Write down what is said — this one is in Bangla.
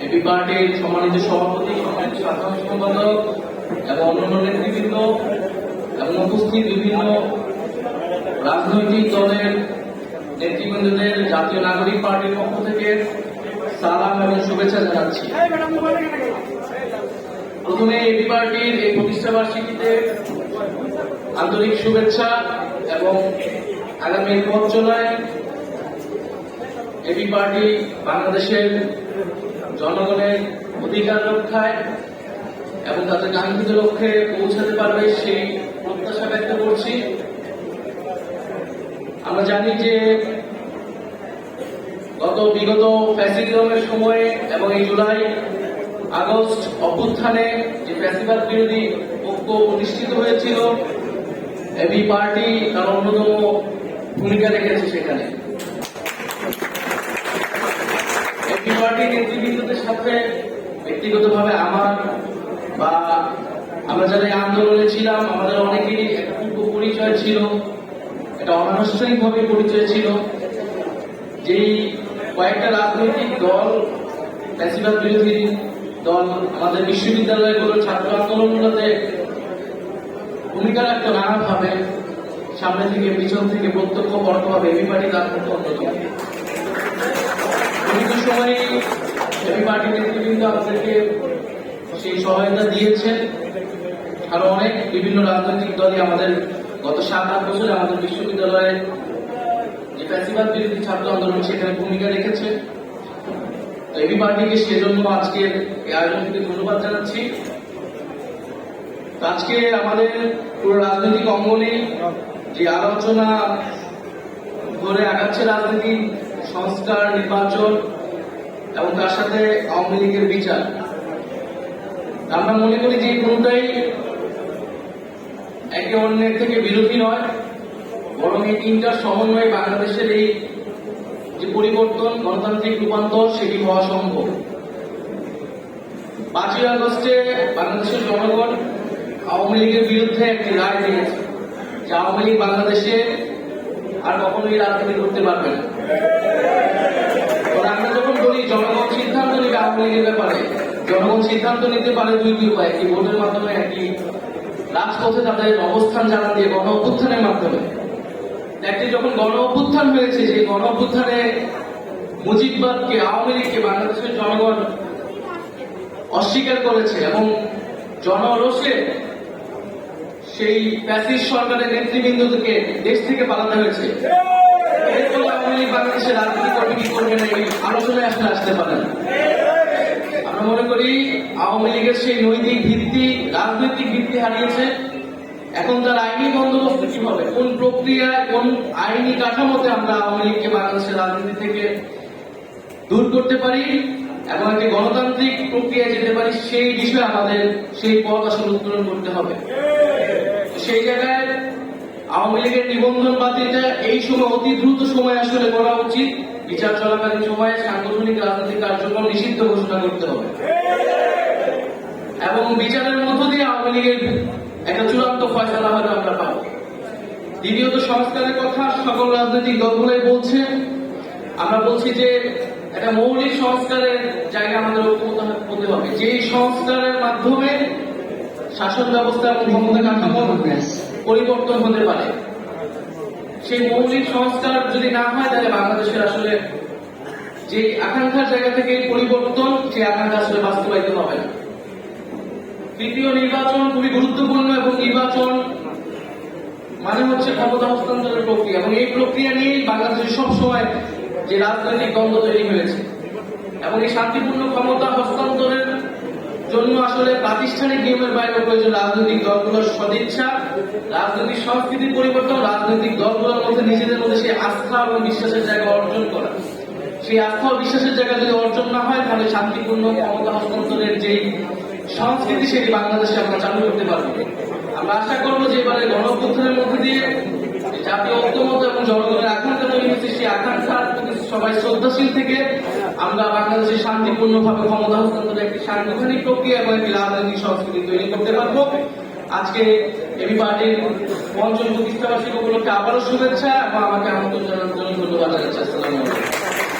এবি পার্টির সম্মানিত সভাপতি, সম্মানিত সাধারণ সম্পাদক এবং অন্যান্য নেতৃবৃন্দ এবং উপস্থিত বিভিন্ন রাজনৈতিক দলের নেতৃবৃন্দদের জাতীয় নাগরিক পার্টির পক্ষ থেকে সালাম এবং শুভেচ্ছা জানাচ্ছি। প্রথমে এবি পার্টির এই প্রতিষ্ঠা বার্ষিকীতে আন্তরিক শুভেচ্ছা এবং আগামী পথ চলায় এবি পার্টি বাংলাদেশের জনগণের অধিকার রক্ষায় এবং তাদের কাঙ্ক্ষিত লক্ষ্যে পৌঁছাতে পারবে সেই প্রত্যাশা ব্যক্ত করছি। আমরা জানি যে বিগত ফ্যাসিজমের সময়ে এবং এই জুলাই আগস্ট অভ্যুত্থানে যে ফ্যাসিবাদ বিরোধী ঐক্য প্রতিষ্ঠিত হয়েছিল, এবি পার্টি তার অন্যতম ভূমিকা রেখেছে সেখানে। এবি পার্টির নেতৃবৃন্দদের সাথে ব্যক্তিগতভাবে আমার বা আমরা যারা এই আন্দোলনে ছিলাম আমাদের অনেকেরই একটা পূর্ব পরিচয় ছিল, এটা অনানুষ্ঠানিকভাবে পরিচয় ছিল। যেই কয়েকটা রাজনৈতিক দল, ফ্যাসিবাদ বিরোধী দল আমাদের বিশ্ববিদ্যালয়গুলোর ছাত্র আন্দোলনগুলোতে ভূমিকা রাখতো নানাভাবে, সামনে থেকে পিছন থেকে প্রত্যক্ষ পরোক্ষভাবে এবি পার্টি তার মধ্যে অন্যতম। বিভিন্ন সময়ে এবি পার্টির নেতৃবৃন্দ আমাদেরকে সেই সহায়তা দিয়েছেন। আরো অনেক বিভিন্ন রাজনৈতিক দলই আমাদের গত 7-8 বছরে আমাদের বিশ্ববিদ্যালয়ে যে ফ্যাসিবাদ বিরোধী ছাত্র আন্দোলন সেখানে ভূমিকা রেখেছে। এবি পার্টিকে সেজন্য আজকে এই আয়োজনকে ধন্যবাদ জানাচ্ছি। আজকে আমাদের পুরো রাজনৈতিক অঙ্গনে যে আলোচনা ধরে আগাচ্ছে রাজনীতি সংস্কার, নির্বাচন এবং তার সাথে আওয়ামী লীগের বিচার, আমরা মনে করি যে কোনটাই একে অন্যের থেকে বিরোধী নয়, বরং এই তিনটার সমন্বয়ে বাংলাদেশের এই যে পরিবর্তন, গণতান্ত্রিক রূপান্তর সেটি হওয়া সম্ভব। 5ই আগস্টে বাংলাদেশের জনগণ আওয়ামী লীগের বিরুদ্ধে একটি রায় দিয়েছে যে আওয়ামী লীগ বাংলাদেশে আর কখনোই রাজনীতি করতে পারবে না। আমরা যখন বলি জনগণ সিদ্ধান্ত নেবে আওয়ামী লীগের ব্যাপারে, জনগণ সিদ্ধান্ত নিতে পারে দুইটি উপায়, একটি ভোটের মাধ্যমে, একটি রাজপথে তাদের অবস্থান জানান দিয়ে গণ অভ্যুত্থানের মাধ্যমে। একটি যখন গণ অভ্যুত্থান হয়েছে, যে গণ অভ্যুত্থানে মুজিববাদকে, আওয়ামী লীগকে বাংলাদেশের জনগণ অস্বীকার করেছে এবং জনরোষে সেই ফ্যাসিস্ট সরকারের নেতৃবৃন্দকে দেশ থেকে পালাতে হয়েছে। এরপরে আওয়ামী লীগ বাংলাদেশের রাজনীতি করবে কি করবে না এই আলোচনায় আসতে পারে না। আমরা মনে করি আওয়ামী লীগের সেই নৈতিক ভিত্তি, রাজনৈতিক ভিত্তি হারিয়েছে। এখন তার আইনি বন্দোবস্ত কি হবে, কোন প্রক্রিয়ায়, কোন আইনি কাঠামোতে আমরা আওয়ামী লীগকে বাংলাদেশের রাজনীতি থেকে দূর করতে পারি এবং একটি গণতান্ত্রিক প্রক্রিয়ায় যেতে পারি, সেই বিষয়ে আমাদের সেই পথ আসলে উত্তোলন করতে হবে। সেই জায়গায় আওয়ামী লীগের নিবন্ধন বাতিলটা এই সময় অতি দ্রুত সময় আসলে করা উচিত। বিচার চলাকালীন সময়ে সাংগঠনিক রাজনৈতিক কার্যক্রম নিষিদ্ধ ঘোষণা করতে হবে এবং বিচারের মধ্য দিয়ে আওয়ামী লীগের একটা চূড়ান্ত ফয়সালা হয়তো আমরা পাবো। দ্বিতীয়ত সংস্কারের কথা সকল রাজনৈতিক দলগুলোই বলছে। আমরা বলছি যে একটা মৌলিক সংস্কারের জায়গায় আমাদের ঐক্যমত হতে হবে, যেই সংস্কারের মাধ্যমে শাসন ব্যবস্থা এবং ক্ষমতা কাঠামো পরিবর্তন হতে পারে। সেই মৌলিক সংস্কার যদি না হয় তাহলে বাংলাদেশের আসলে যে আকাঙ্ক্ষার জায়গা থেকে পরিবর্তন, সেই আকাঙ্ক্ষা আসলে বাস্তবায়িত হবে না। তৃতীয়, নির্বাচন খুবই গুরুত্বপূর্ণ এবং নির্বাচন মানে হচ্ছে ক্ষমতা হস্তান্তরের প্রক্রিয়া এবং এই প্রক্রিয়া নিয়েই বাংলাদেশে সবসময় যে রাজনৈতিক দ্বন্দ্ব তৈরি হয়েছে এবং এই শান্তিপূর্ণ ক্ষমতা হস্তান্তরের জন্য আসলে প্রাতিষ্ঠানিক নিয়মের বাইরে প্রয়োজন রাজনৈতিক দলগুলোর সদিচ্ছা, রাজনৈতিক সংস্কৃতির পরিবর্তন, রাজনৈতিক দলগুলোর মধ্যে নিজেদের মধ্যে সেই আস্থা এবং বিশ্বাসের জায়গা অর্জন করা। সেই আস্থা ও বিশ্বাসের জায়গা যদি অর্জন না হয় তাহলে শান্তিপূর্ণ ক্ষমতা হস্তান্তরের যেই সংস্কৃতি সেটি বাংলাদেশে আমরা চালু করতে পারবো। আমরা আশা করবো যে এবারে গণ অভ্যুত্থানের মধ্যে দিয়ে জাতীয় ঐক্যমত এবং জনগণের আকাঙ্ক্ষা তৈরি হয়েছে, সেই আকাঙ্ক্ষার প্রতি সবাই শ্রদ্ধাশীল থেকে আমরা বাংলাদেশে শান্তিপূর্ণভাবে ক্ষমতা হস্তান্তরের একটি সাংগঠনিক প্রক্রিয়া এবং একটি রাজনৈতিক সংস্কৃতি তৈরি করতে পারবো। আজকে এবি পার্টির পঞ্চম প্রতিষ্ঠাবার্ষিকী উপলক্ষে আবারও শুভেচ্ছা এবং আমাকে আমন্ত্রণ জানানোর জন্য ধন্যবাদ জানাচ্ছি। আসসালামু আলাইকুম।